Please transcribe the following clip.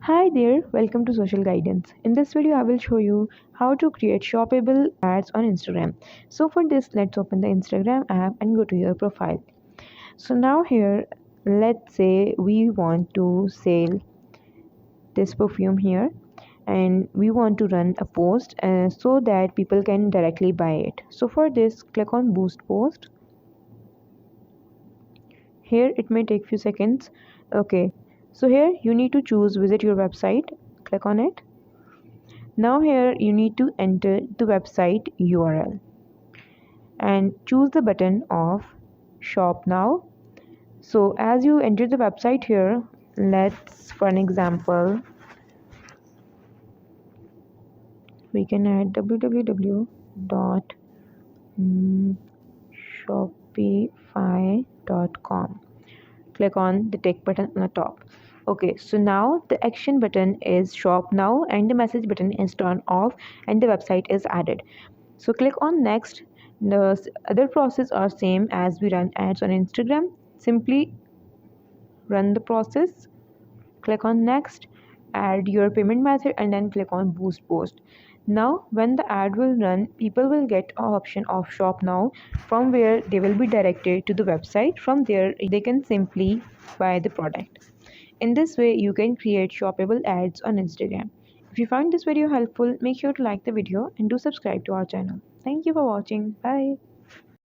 Hi there, welcome to Social Guidance. In this video, I will show you how to create shoppable ads on Instagram. So for this, let's open the Instagram app and go to your profile. So now here, let's say we want to sell this perfume here and we want to run a post so that people can directly buy it. So for this, click on boost post. Here it may take few seconds. Okay, so here you need to choose visit your website. Click on it. Now here you need to enter the website URL and choose the button of shop now. So as you enter the website here, let's for an example we can add www.shopify.com. Click on the tick button on the top. Okay, so now the action button is shop now and the message button is turned off and the website is added. So click on next. The other process are same as we run ads on Instagram. Simply run the process, click on next, add your payment method and then click on boost post. Now when the ad will run, people will get an option of shop now, from where they will be directed to the website. From there they can simply buy the product. In this way you can create shoppable ads on Instagram. If you find this video helpful, make sure to like the video and do subscribe to our channel. Thank you for watching. Bye.